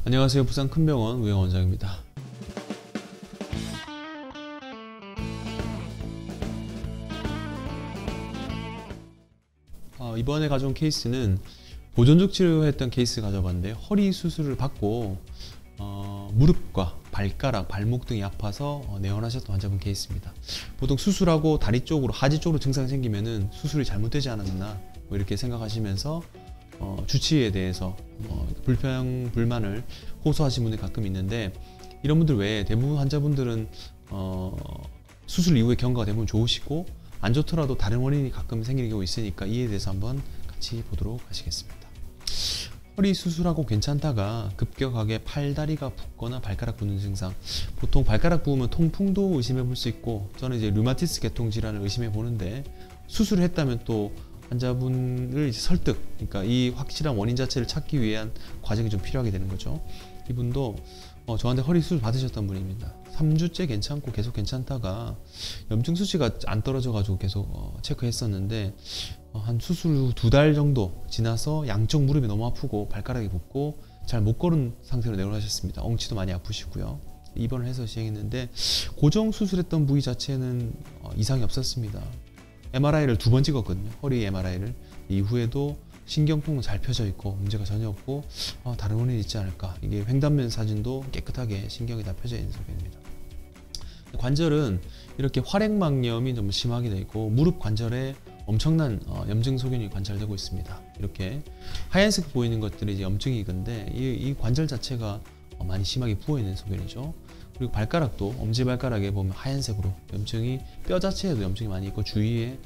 안녕하세요. 부산 큰병원 우영 원장입니다. 이번에 가져온 케이스는 보존적 치료했던 케이스 가져봤는데요. 허리 수술을 받고 무릎과 발가락, 발목 등이 아파서 내원하셨던 환자분 케이스입니다. 보통 수술하고 다리 쪽으로, 하지 쪽으로 증상이 생기면은 수술이 잘못되지 않았나 뭐 이렇게 생각하시면서 주치의에 대해서 불평, 불만을 호소하시는 분들이 가끔 있는데, 이런 분들 외에 대부분 환자분들은 수술 이후에 경과가 대부분 좋으시고 안 좋더라도 다른 원인이 가끔 생기는 경우가 있으니까 이에 대해서 한번 같이 보도록 하시겠습니다. 허리 수술하고 괜찮다가 급격하게 팔다리가 붓거나 발가락 붓는 증상, 보통 발가락 부으면 통풍도 의심해 볼 수 있고, 저는 이제 류마티스 계통 질환을 의심해 보는데, 수술을 했다면 또 환자분을 이제 설득, 그러니까 이 확실한 원인 자체를 찾기 위한 과정이 좀 필요하게 되는 거죠. 이분도 저한테 허리 수술 받으셨던 분입니다. 3주째 괜찮고 계속 괜찮다가 염증 수치가 안 떨어져 가지고 계속 체크했었는데, 한 수술 후 2달 정도 지나서 양쪽 무릎이 너무 아프고 발가락이 붓고 잘 못 걸은 상태로 내원하셨습니다. 엉치도 많이 아프시고요. 입원을 해서 시행했는데, 고정 수술했던 부위 자체는 이상이 없었습니다. MRI를 2번 찍었거든요. 허리 MRI를. 이후에도 신경통은 잘 펴져 있고 문제가 전혀 없고 다른 원인이 있지 않을까. 이게 횡단면 사진도 깨끗하게 신경이 다 펴져 있는 소견입니다. 관절은 이렇게 활액막염이 좀 심하게 되어 있고 무릎 관절에 엄청난 염증 소견이 관찰되고 있습니다. 이렇게 하얀색 보이는 것들이 이제 염증이건데, 이 관절 자체가 많이 심하게 부어 있는 소견이죠. 그리고 발가락도 엄지발가락에 보면 하얀색으로 염증이, 뼈 자체에도 염증이 많이 있고 주위에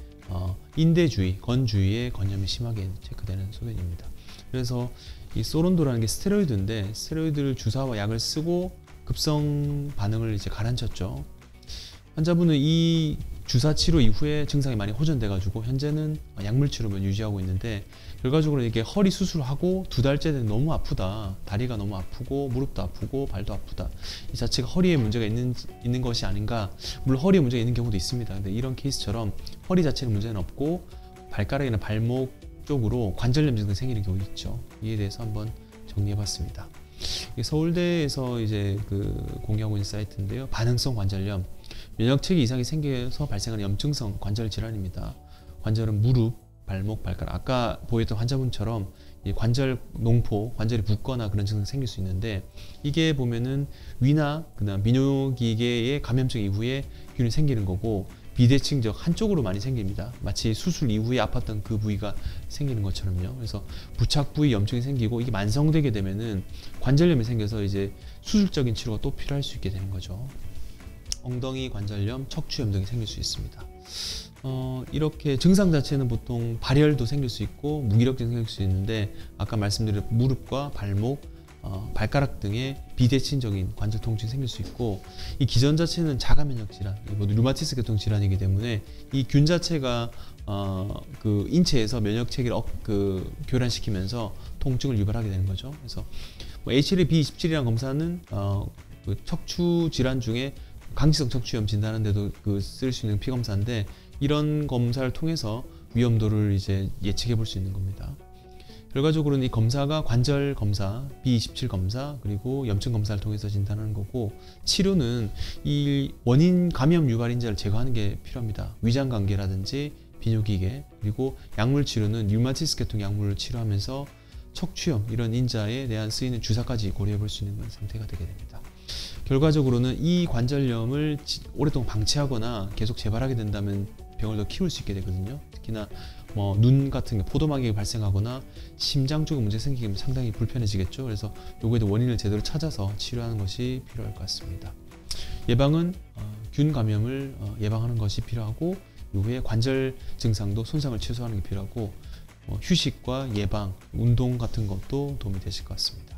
인대 주위, 건 주위에 건염이 심하게 체크되는 소견입니다. 그래서 이 소론도라는 게 스테로이드인데, 스테로이드를 주사와 약을 쓰고 급성 반응을 이제 가라앉혔죠. 환자분은 이 주사 치료 이후에 증상이 많이 호전돼 가지고 현재는 약물 치료만 유지하고 있는데, 결과적으로 이게 허리 수술하고 2달째 된 너무 아프다, 다리가 너무 아프고 무릎도 아프고 발도 아프다, 이 자체가 허리에 문제가 있는 것이 아닌가. 물론 허리에 문제가 있는 경우도 있습니다. 근데 이런 케이스처럼 허리 자체는 문제는 없고 발가락이나 발목 쪽으로 관절 염증 등 생기는 경우 있죠. 이에 대해서 한번 정리해 봤습니다. 서울대에서 이제 공개하고 있는 사이트인데요. 반응성 관절염, 면역체계 이상이 생겨서 발생하는 염증성 관절 질환입니다. 관절은 무릎, 발목, 발가락, 아까 보였던 환자분처럼 이 관절 농포, 관절이 붓거나 그런 증상이 생길 수 있는데, 이게 보면은 위나 그다음 비뇨기계의 감염증 이후에 균이 생기는 거고, 비대칭적 한쪽으로 많이 생깁니다. 마치 수술 이후에 아팠던 그 부위가 생기는 것처럼요. 그래서 부착 부위 염증이 생기고, 이게 만성되게 되면은 관절염이 생겨서 이제 수술적인 치료가 또 필요할 수 있게 되는 거죠. 엉덩이 관절염, 척추염 등이 생길 수 있습니다. 이렇게 증상 자체는 보통 발열도 생길 수 있고 무기력증 생길 수 있는데, 아까 말씀드린 무릎과 발목, 발가락 등의 비대칭적인 관절 통증이 생길 수 있고, 이 기전 자체는 자가 면역 질환, 모두 류마티스 계통 질환이기 때문에 이 균 자체가 인체에서 면역 체계를 교란시키면서 통증을 유발하게 되는 거죠. 그래서 HLA-B27이라는 검사는 척추 질환 중에 강지성 척추염 진단하는 데도 쓸 수 있는 피검사인데, 이런 검사를 통해서 위험도를 이제 예측해 볼 수 있는 겁니다. 결과적으로는 이 검사가 관절 검사, B27 검사, 그리고 염증 검사를 통해서 진단하는 거고, 치료는 이 원인 감염 유발인자를 제거하는 게 필요합니다. 위장관계라든지 비뇨기계, 그리고 약물 치료는 류마티스 계통 약물을 치료하면서 척추염 이런 인자에 대한 쓰이는 주사까지 고려해 볼 수 있는 그런 상태가 되게 됩니다. 결과적으로는 이 관절염을 오랫동안 방치하거나 계속 재발하게 된다면 병을 더 키울 수 있게 되거든요. 특히나 눈 같은 게 포도막이 발생하거나 심장 쪽에 문제 생기면 상당히 불편해지겠죠. 그래서 요거에도 원인을 제대로 찾아서 치료하는 것이 필요할 것 같습니다. 예방은 균 감염을 예방하는 것이 필요하고, 이후에 관절 증상도 손상을 최소화하는 게 필요하고, 휴식과 예방, 운동 같은 것도 도움이 되실 것 같습니다.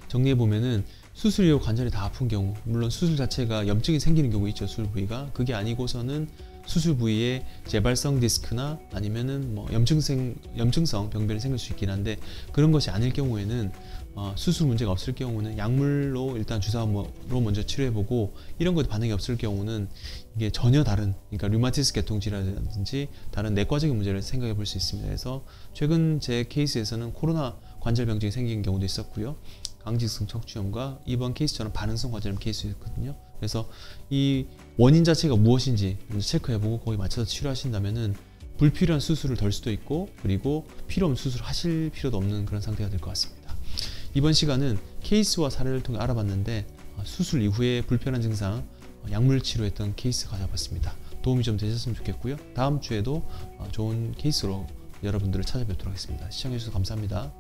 정리해 보면은, 수술 이후 관절이 다 아픈 경우, 물론 수술 자체가 염증이 생기는 경우 있죠. 수술 부위가. 그게 아니고서는 수술 부위에 재발성 디스크나 아니면은 염증성 병변이 생길 수 있긴 한데, 그런 것이 아닐 경우에는 수술 문제가 없을 경우는 약물로 일단 주사로 먼저 치료해보고, 이런 것도 반응이 없을 경우는 이게 전혀 다른, 그러니까 류마티스 계통 질환이라든지 다른 내과적인 문제를 생각해 볼 수 있습니다. 그래서 최근 제 케이스에서는 코로나 관절병증이 생긴 경우도 있었고요. 강직성 척추염과 이번 케이스처럼 반응성 관절염 케이스였거든요. 그래서 이 원인 자체가 무엇인지 먼저 체크해보고 거기에 맞춰서 치료하신다면은 불필요한 수술을 덜 수도 있고, 그리고 필요 없는 수술을 하실 필요도 없는 그런 상태가 될 것 같습니다. 이번 시간은 케이스와 사례를 통해 알아봤는데 수술 이후에 불편한 증상, 약물 치료했던 케이스 가져봤습니다. 도움이 좀 되셨으면 좋겠고요. 다음 주에도 좋은 케이스로 여러분들을 찾아뵙도록 하겠습니다. 시청해주셔서 감사합니다.